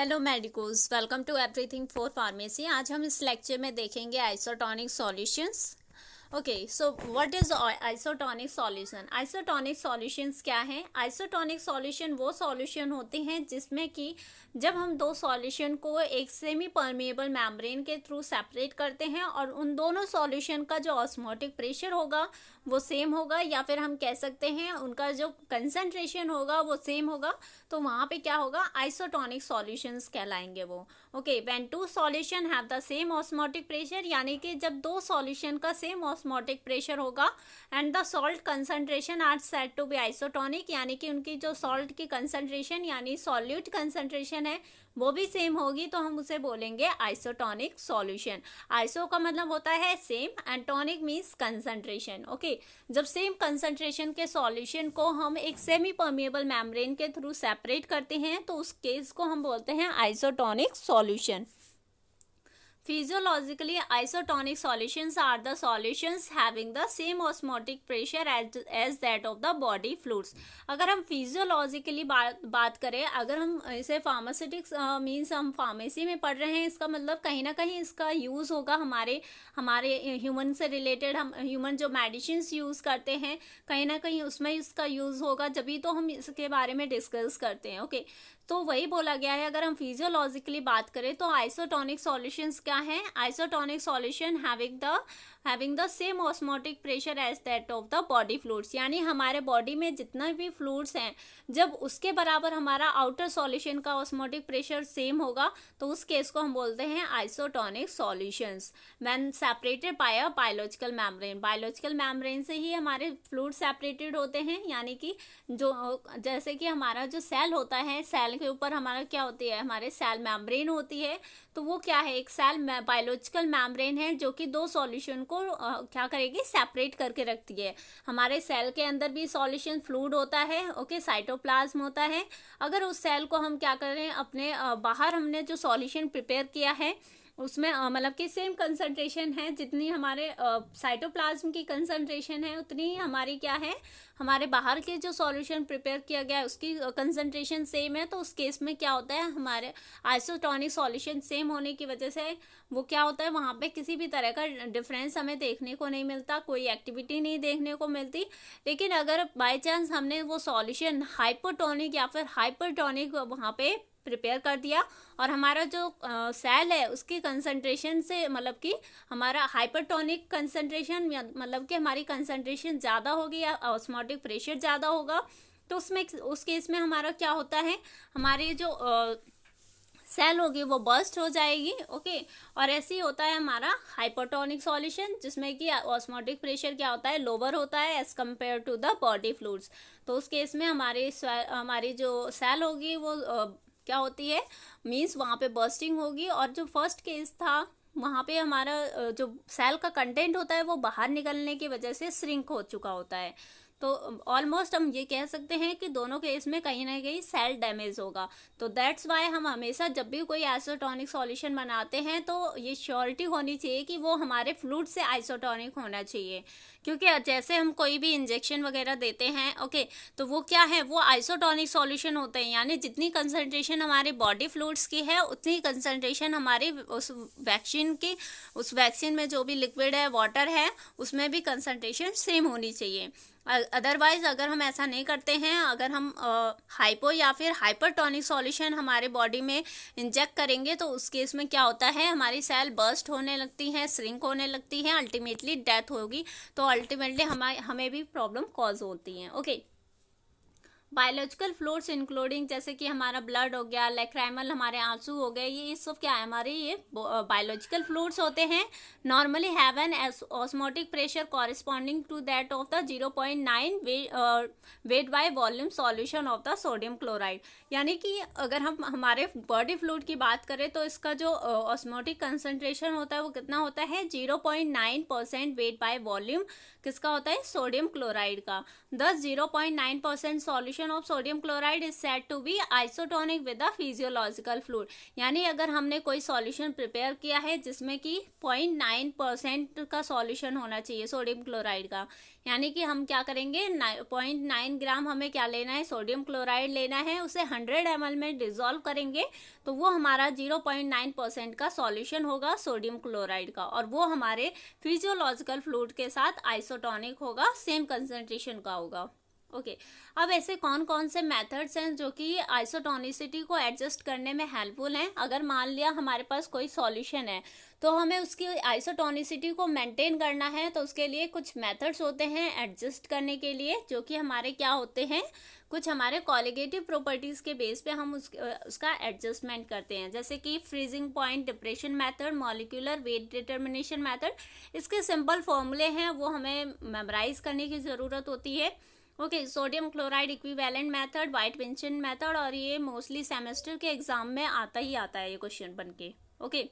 Hello medicos, welcome to everything for pharmacy. आज हम इस लेक्चर में देखेंगे isotonic solutions. Okay, so what is isotonic solution? Isotonic solutions क्या है? आइसोटोनिक सॉल्यूशन वो सॉल्यूशन होते हैं जिसमें कि जब हम दो सॉल्यूशन को एक सेमी परमेएबल मेम्ब्रेन के थ्रू सेपरेट करते हैं और उन दोनों सॉल्यूशन का जो ऑस्मोटिक प्रेशर होगा वो सेम होगा, या फिर हम कह सकते हैं उनका जो कंसंट्रेशन होगा वो सेम होगा, तो वहाँ पे क्या होगा? आइसोटोनिक सॉल्यूशंस कहलाएंगे वो। Okay, when two solution have the same osmotic pressure, यानी कि जब दो सॉल्यूशन का सेम ऑस्मोटिक प्रेशर होगा and the salt concentration are said to be isotonic, यानी कि उनकी जो सॉल्ट की कंसंट्रेशन यानी सॉल्यूट कंसंट्रेशन है वो भी सेम होगी, तो हम उसे बोलेंगे आइसोटोनिक सॉल्यूशन। आइसो का मतलब होता है same and tonic means concentration. Okay, जब सेम कंसंट्रेशन के सॉल्यूशन को हम एक सेमी परमेएबल मेम्ब्रेन के थ्रू सेपरेट करते हैं तो उस केस को हम बोलते हैं isotonic solution. Physiologically, isotonic solutions are the solutions having the same osmotic pressure as that of the body fluids. अगर हम फिजियोलॉजिकली बात करें, अगर हम इसे फार्मास्यूटिक्स मीन्स हम फार्मेसी में पढ़ रहे हैं, इसका मतलब कहीं ना कहीं इसका यूज़ होगा हमारे हमारे ह्यूमन से रिलेटेड। हम ह्यूमन जो मेडिसिन यूज़ करते हैं कहीं ना कहीं उसमें इसका यूज़ होगा, जब तो हम इसके बारे में डिस्कस करते हैं। ओके, तो वही बोला गया है। अगर हम फिजियोलॉजिकली बात करें तो आइसोटोनिक सॉल्यूशंस क्या है? Isotonic solution having the same osmotic pressure as that of the body fluids, यानी हमारे बॉडी में जितना भी फ्लूइड्स हैं जब उसके बराबर हमारा आउटर सॉल्यूशन का ऑस्मोटिक प्रेशर सेम होगा तो उस केस को हम बोलते हैं isotonic solutions when separated by a biological membrane. Biological membrane से ही हमारे फ्लूइड सेपरेटेड होते हैं, यानी कि जो जैसे कि हमारा जो सेल होता है, सेल के ऊपर हमारा क्या होती है? हमारे सेल मेम्ब्रेन होती है। तो वो क्या है? एक सेल बायोलॉजिकल मेम्ब्रेन है जो कि दो सॉल्यूशन को क्या करेगी? सेपरेट करके रखती है। हमारे सेल के अंदर भी सॉल्यूशन फ्लूइड होता है। ओके, साइटोप्लाज्म होता है। अगर उस सेल को हम क्या करें, अपने बाहर हमने जो सॉल्यूशन प्रिपेयर किया है उसमें मतलब कि सेम कंसंट्रेशन है, जितनी हमारे साइटोप्लाज्म की कंसंट्रेशन है उतनी ही हमारी क्या है, हमारे बाहर के जो सॉल्यूशन प्रिपेयर किया गया है उसकी कंसंट्रेशन सेम है। तो उस केस में क्या होता है? हमारे आइसोटोनिक सॉल्यूशन सेम होने की वजह से वो क्या होता है, वहाँ पे किसी भी तरह का डिफरेंस हमें देखने को नहीं मिलता, कोई एक्टिविटी नहीं देखने को मिलती। लेकिन अगर बाई चांस हमने वो सॉल्यूशन हाइपोटोनिक या फिर हाइपरटोनिक वहाँ पे प्रिपेयर कर दिया और हमारा जो सेल है उसकी कंसंट्रेशन से मतलब कि हमारा हाइपरटोनिक कंसंट्रेशन मतलब कि हमारी कंसंट्रेशन ज़्यादा होगी या ऑस्मोटिक प्रेशर ज़्यादा होगा, तो उसमें उस केस में हमारा क्या होता है, हमारी जो सेल होगी वो बर्स्ट हो जाएगी। ओके, और ऐसे ही होता है हमारा हाइपोटोनिक सॉल्यूशन जिसमें कि ऑस्मोटिक प्रेशर क्या होता है? लोअर होता है as compare to the body fluids. तो उस केस में हमारी जो सेल होगी वो क्या होती है? मीन्स वहाँ पे बर्स्टिंग होगी। और जो फर्स्ट केस था वहाँ पे हमारा जो सेल का कंटेंट होता है वो बाहर निकलने की वजह से श्रिंक हो चुका होता है। तो ऑलमोस्ट हम ये कह सकते हैं कि दोनों केस में कहीं ना कहीं सेल डैमेज होगा। तो दैट्स वाई हम हमेशा जब भी कोई आइसोटोनिक सॉल्यूशन बनाते हैं तो ये श्योरिटी होनी चाहिए कि वो हमारे फ्लूइड से आइसोटोनिक होना चाहिए, क्योंकि जैसे हम कोई भी इंजेक्शन वगैरह देते हैं ओके, तो वो क्या है? वो आइसोटोनिक सॉल्यूशन होते हैं, यानी जितनी कंसंट्रेशन हमारे बॉडी फ्लूइड्स की है उतनी कंसंट्रेशन हमारी उस वैक्सीन में जो भी लिक्विड है, वाटर है, उसमें भी कंसंट्रेशन सेम होनी चाहिए। अदरवाइज अगर हम ऐसा नहीं करते हैं, अगर हम हाइपो या फिर हाइपरटोनिक सॉल्यूशन हमारे बॉडी में इंजेक्ट करेंगे तो उस केस में क्या होता है? हमारी सेल बर्स्ट होने लगती हैं, श्रिंक होने लगती हैं, अल्टीमेटली डेथ होगी। तो अल्टीमेटली हमें भी प्रॉब्लम कॉज होती हैं। ओके, बायोलॉजिकल फ्लूइड्स इंक्लूडिंग जैसे कि हमारा ब्लड हो गया, लैक्राइमल हमारे आंसू हो गए, ये सब क्या है? हमारे ये बायोलॉजिकल फ्लूइड्स होते हैं। Normally have an osmotic pressure corresponding to that of the 0.9 weight by volume solution of the sodium chloride. यानी कि अगर हम हमारे बॉडी फ्लूइड की बात करें तो इसका जो ऑस्मोटिक कंसंट्रेशन होता है वो कितना होता है? 0.9% वेट बाय वॉल्यूम किसका होता है? सोडियम क्लोराइड का। 0.9% solution solution of sodium chloride is said to be isotonic with the physiological fluid. यानी अगर हमने कोई सॉल्यूशन प्रिपेयर किया है जिसमें कि 0.9% का सॉल्यूशन होना चाहिए सोडियम क्लोराइड का, यानी कि हम क्या करेंगे 0.9 ग्राम हमें क्या लेना है, सोडियम क्लोराइड लेना है, उसे 100 ml में डिसॉल्व करेंगे तो वो हमारा 0.9% का सॉल्यूशन होगा सोडियम क्लोराइड का, और वो हमारे फिजियोलॉजिकल फ्लूइड के साथ आइसोटोनिक होगा, सेम कंसंट्रेशन का होगा। ओके अब ऐसे कौन कौन से मेथड्स हैं जो कि आइसोटोनिसिटी को एडजस्ट करने में हेल्पफुल हैं। अगर मान लिया हमारे पास कोई सॉल्यूशन है तो हमें उसकी आइसोटोनिसिटी को मेंटेन करना है, तो उसके लिए कुछ मेथड्स होते हैं एडजस्ट करने के लिए, जो कि हमारे क्या होते हैं, कुछ हमारे कॉलिगेटिव प्रॉपर्टीज के बेस पे हम उसका एडजस्टमेंट करते हैं, जैसे कि freezing point depression method, molecular weight determination method. इसके सिंपल फॉर्मूले हैं वो हमें मेमोराइज करने की ज़रूरत होती है। Okay sodium chloride equivalent method, White Vincent method, और ये मोस्टली सेमेस्टर के एग्जाम में आता ही आता है ये क्वेश्चन बन के। ओके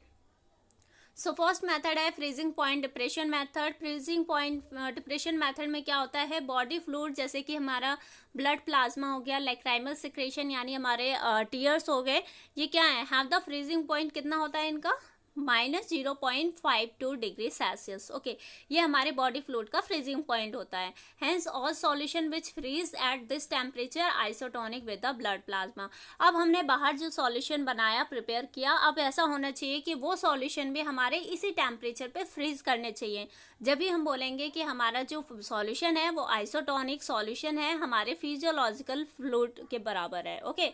सो फर्स्ट मेथड है freezing point depression method. Freezing point depression method में क्या होता है, बॉडी फ्लूइड जैसे कि हमारा ब्लड प्लाज्मा हो गया, लैक्राइमल सिक्रेशन यानी हमारे टीयर्स हो गए, ये क्या है, हैव द फ्रीजिंग पॉइंट कितना होता है इनका, -0.52 डिग्री सेल्सियस। ओके ये हमारे बॉडी फ्लूइड का फ्रीजिंग पॉइंट होता है। Hence all solution which freeze at this temperature isotonic with the blood plasma. अब हमने बाहर जो सॉल्यूशन बनाया, प्रिपेयर किया, अब ऐसा होना चाहिए कि वो सॉल्यूशन भी हमारे इसी टेम्परेचर पे फ्रीज करने चाहिए। जब भी हम बोलेंगे कि हमारा जो सॉल्यूशन है वो आइसोटोनिक सॉल्यूशन है, हमारे फिजियोलॉजिकल फ्लूइड के बराबर है। ओके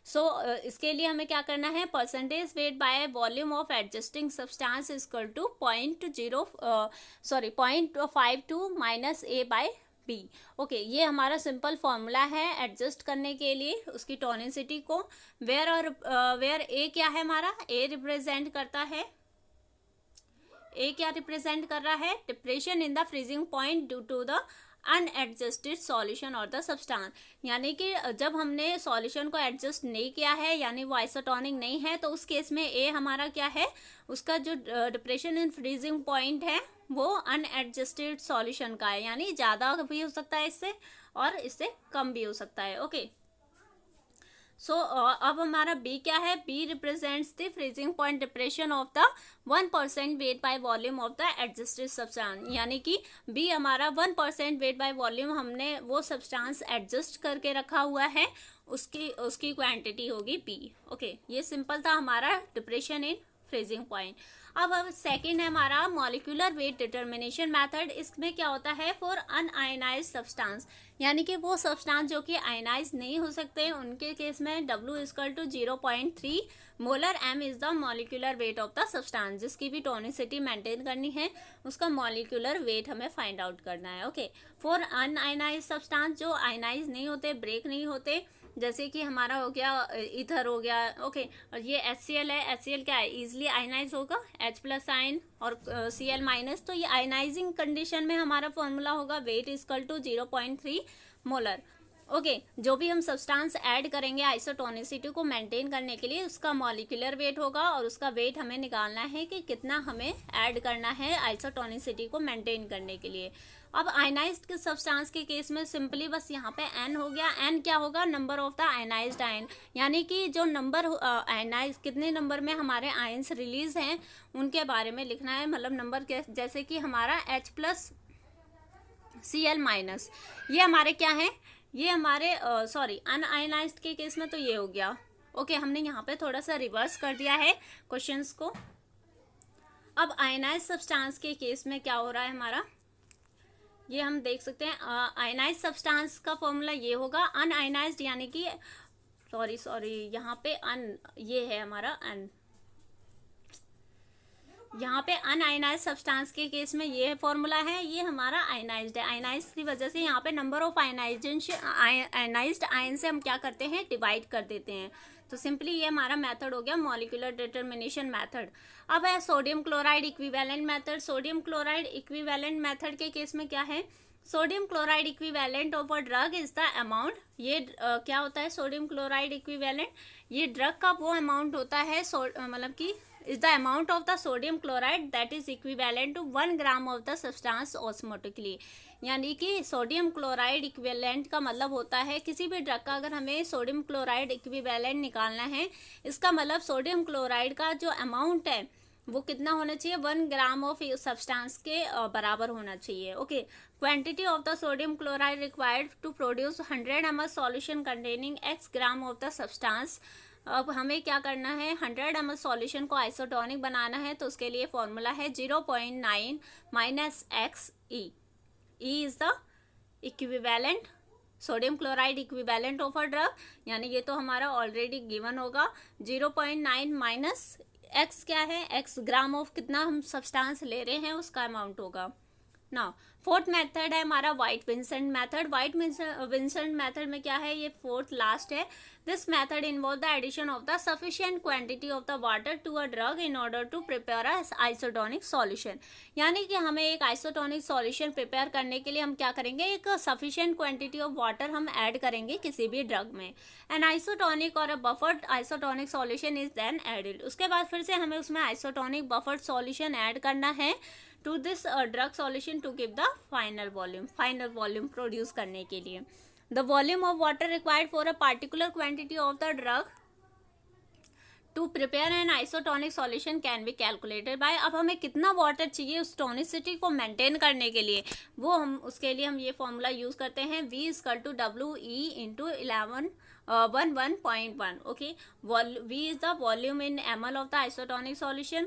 सो इसके लिए हमें क्या करना है, percentage weight by volume of adjusting substance is equal to 0.52 minus A by B. Okay ये हमारा सिंपल फॉर्मूला है एडजस्ट करने के लिए उसकी टोनिसिटी को। वेयर ए क्या है हमारा, ए रिप्रेजेंट करता है, ए क्या रिप्रेजेंट कर रहा है, depression in the freezing point due to the unadjusted solution और द सब्सटेंस। यानी कि जब हमने सॉल्यूशन को एडजस्ट नहीं किया है, यानी वो आइसोटोनिक नहीं है, तो उस केस में ए हमारा क्या है, उसका जो डिप्रेशन इन फ्रीजिंग पॉइंट है वो अनएडजस्टेड सॉल्यूशन का है, यानी ज़्यादा भी हो सकता है इससे और इससे कम भी हो सकता है। ओके सो अब हमारा बी क्या है, B represents the freezing point depression of the 1% weight by volume of the adjusted substance. यानी कि बी हमारा 1% वेट बाय वॉल्यूम हमने वो सब्सटेंस एडजस्ट करके रखा हुआ है, उसकी क्वांटिटी होगी बी। ओके ये सिंपल था हमारा डिप्रेशन इन फ्रीजिंग पॉइंट। अब सेकेंड है हमारा मॉलिक्यूलर वेट डिटर्मिनेशन मेथड। इसमें क्या होता है, फॉर अनआयनाइज्ड सब्सटेंस, यानी कि वो सब्सटेंस जो कि आयनाइज नहीं हो सकते उनके केस में W = 0.3 molar, M is the molecular weight of the substance. जिसकी भी टोनिसिटी मेंटेन करनी है उसका मॉलिक्यूलर वेट हमें फाइंड आउट करना है। ओके फॉर अनआयनाइज्ड सब्सटेंस जो आयनाइज नहीं होते, ब्रेक नहीं होते, जैसे कि हमारा हो गया ईथर हो गया। ओके और ये HCl है, HCl क्या है, इजिली आयनाइज होगा, H+ आयन और Cl-, तो ये आयनाइजिंग कंडीशन में हमारा फॉर्मूला होगा वेट = 0.3 मोलर। ओके जो भी हम सब्सटेंस ऐड करेंगे आइसोटोनिसिटी को मेंटेन करने के लिए उसका मॉलिक्यूलर वेट होगा, और उसका वेट हमें निकालना है कि कितना हमें ऐड करना है आइसोटोनिसिटी को मेंटेन करने के लिए। अब आयनाइज्ड सब्सटेंस के केस में सिंपली बस यहाँ पे N हो गया। N क्या होगा, number of the ionised ion, यानी कि जो नंबर आयनाइज कितने नंबर में हमारे आयन्स रिलीज हैं उनके बारे में लिखना है, मतलब नंबर जैसे कि हमारा H+ Cl-, ये हमारे क्या है, ये हमारे अनआयनाइज्ड के केस में तो ये हो गया। ओके हमने यहाँ पे थोड़ा सा रिवर्स कर दिया है क्वेश्चंस को। अब आयनाइज्ड सब्सटेंस के केस में क्या हो रहा है हमारा, ये हम देख सकते हैं। आयनाइज्ड सब्सटेंस का फॉर्मूला ये होगा, अनआयनाइज्ड यानी कि यहाँ पे ये है हमारा अन, यहाँ पे अनआयनाइज्ड सब्सटेंस के केस में ये फॉर्मूला है, ये हमारा आयनाइज्ड है। आयनाइज्ड की वजह से यहाँ पे नंबर ऑफ आयनाइज्ड आयन से हम क्या करते हैं, डिवाइड कर देते हैं। तो सिंपली ये हमारा मेथड हो गया मॉलिक्यूलर डिटर्मिनेशन मेथड। अब है sodium chloride equivalent method. Sodium chloride equivalent method के केस में क्या है, sodium chloride equivalent of a drug is the amount, ये क्या होता है सोडियम क्लोराइड इक्विवेलेंट, ये ड्रग का वो अमाउंट होता है, मतलब कि is the amount of the sodium chloride that is equivalent to 1 gram of the substance osmotically। यानी कि सोडियम क्लोराइड इक्विवेलेंट का मतलब होता है किसी भी ड्रग का अगर हमें सोडियम क्लोराइड इक्विवेलेंट निकालना है, इसका मतलब सोडियम क्लोराइड का जो अमाउंट है वो कितना होना चाहिए, 1 ग्राम ऑफ सब्सटेंस के बराबर होना चाहिए। Okay, quantity of the sodium chloride required to produce 100 ml solution containing x gram of the substance. अब हमें क्या करना है, 100 ml सॉल्यूशन को आइसोटोनिक बनाना है, तो उसके लिए फॉर्मूला है 0.9 minus X E. E is the equivalent sodium chloride equivalent of a drug, यानी ये तो हमारा ऑलरेडी गिवन होगा। 0.9 माइनस एक्स क्या है, एक्स ग्राम ऑफ कितना हम सब्सटेंस ले रहे हैं उसका अमाउंट होगा ना। फोर्थ मेथड है हमारा White Vincent method. White Vincent method में क्या है, ये फोर्थ लास्ट है। This method involve the addition of the sufficient quantity of the water to a drug in order to prepare a isotonic solution. यानी कि हमें एक आइसोटोनिक सॉल्यूशन प्रिपेयर करने के लिए हम क्या करेंगे, एक सफिशिएंट क्वांटिटी ऑफ वाटर हम ऐड करेंगे किसी भी ड्रग में। एन आइसोटोनिक और a buffered isotonic solution is then added. उसके बाद फिर से हमें उसमें आइसोटोनिक बफर्ड सॉल्यूशन ऐड करना है to this drug solution to give the final volume produce करने के लिए। the volume of water required for a particular quantity of the drug to prepare an isotonic solution can be calculated by। अब हमें कितना water चाहिए उस tonicity को maintain करने के लिए, वो हम उसके लिए हम ये फॉर्मूला यूज करते हैं, V = WE into 11.1। Okay, V is the volume in ml of the isotonic solution,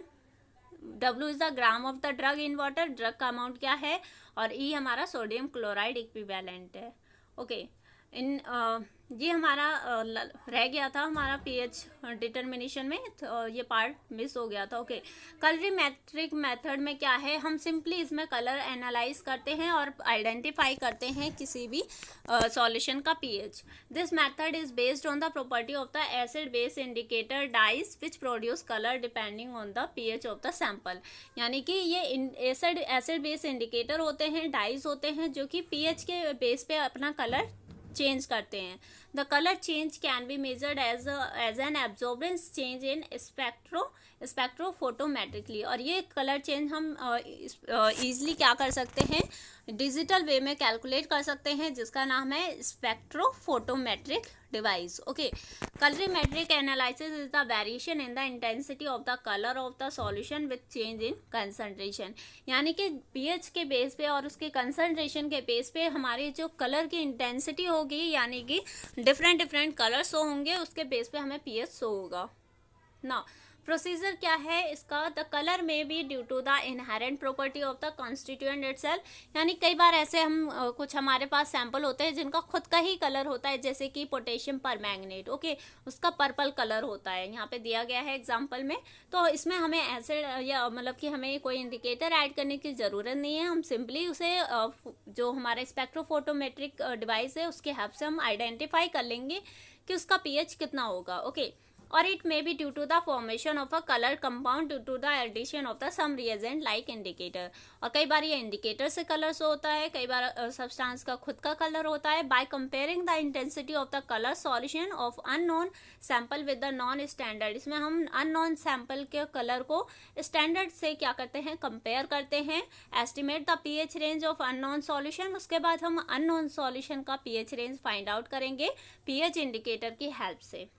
W is the gram of the drug in water, drug का अमाउंट क्या है, और E हमारा सोडियम क्लोराइड इक्विवेलेंट है। Okay, इन ये हमारा रह गया था हमारा पीएच डिटर्मिनेशन में, तो ये पार्ट मिस हो गया था। ओके, कलरीमेट्रिक मेथड में क्या है, हम सिंपली इसमें कलर एनालाइज करते हैं और आइडेंटिफाई करते हैं किसी भी सॉल्यूशन का pH. This method is based on the property of the acid base indicator dyes which produce colour depending on the pH of the sample. यानी कि ये एसिड बेस इंडिकेटर होते हैं, डाइज होते हैं, जो कि पीएच के बेस पे अपना कलर चेंज करते हैं। The colour change can be measured as an absorbance change in spectrophotometrically. और ये कलर चेंज हम ईजिली क्या कर सकते हैं, डिजिटल वे में कैलकुलेट कर सकते हैं, जिसका नाम है spectrophotometric device. Okay, कलरीमेट्रिक analysis is the variation in the intensity of the colour of the solution with change in concentration. यानी कि पीएच के बेस पे और उसके कंसंट्रेशन के बेस पे हमारी जो कलर की इंटेंसिटी होगी, यानी कि डिफरेंट कलर शो होंगे, उसके बेस पे हमें पीएच शो होगा ना। प्रोसीजर क्या है इसका, the colour may be due to the inherent property of the constituent itself. यानी कई बार ऐसे हम कुछ हमारे पास सैंपल होते हैं जिनका खुद का ही कलर होता है, जैसे कि पोटेशियम परमैंगनेट। ओके, उसका पर्पल कलर होता है, यहाँ पे दिया गया है एग्जांपल में। तो इसमें हमें एसिड या मतलब कि हमें कोई इंडिकेटर ऐड करने की ज़रूरत नहीं है, हम सिंपली उसे जो हमारा स्पेक्ट्रोफोटोमेट्रिक डिवाइस है उसके हेल्प से हम आइडेंटिफाई कर लेंगे कि उसका पीएच कितना होगा। ओके, और it may be due to the formation of a colour compound due to the addition of the some reagent like indicator. और कई बार ये इंडिकेटर से कलर शो होता है, कई बार सब्सटेंस का खुद का कलर होता है। By comparing the intensity of the colour solution of unknown sample with the non standard. इसमें हम अननोन सैंपल के कलर को स्टैंडर्ड से क्या करते हैं, कंपेयर करते हैं। Estimate the pH range of unknown solution, उसके बाद हम अननोन सॉल्यूशन का पीएच रेंज फाइंड आउट करेंगे पीएच इंडिकेटर की हेल्प से।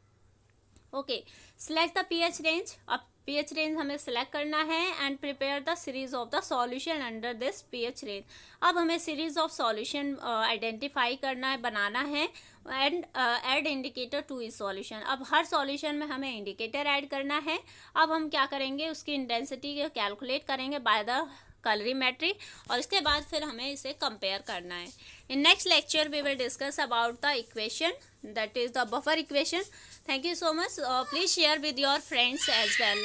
Okay, select the pH range. अब पीएच रेंज हमें सिलेक्ट करना है and prepare the series of the solution under this pH range. अब हमें सीरीज ऑफ सॉल्यूशन आइडेंटिफाई करना है, बनाना है एंड ऐड इंडिकेटर टू इस सॉल्यूशन। अब हर सॉल्यूशन में हमें इंडिकेटर ऐड करना है। अब हम क्या करेंगे, उसकी इंटेंसिटी कैलकुलेट करेंगे बाय द कलरीमेट्री, और इसके बाद फिर हमें इसे कंपेयर करना है। In next lecture we will discuss about the equation, that is the buffer equation. Thank you so much. Please share with your friends as well.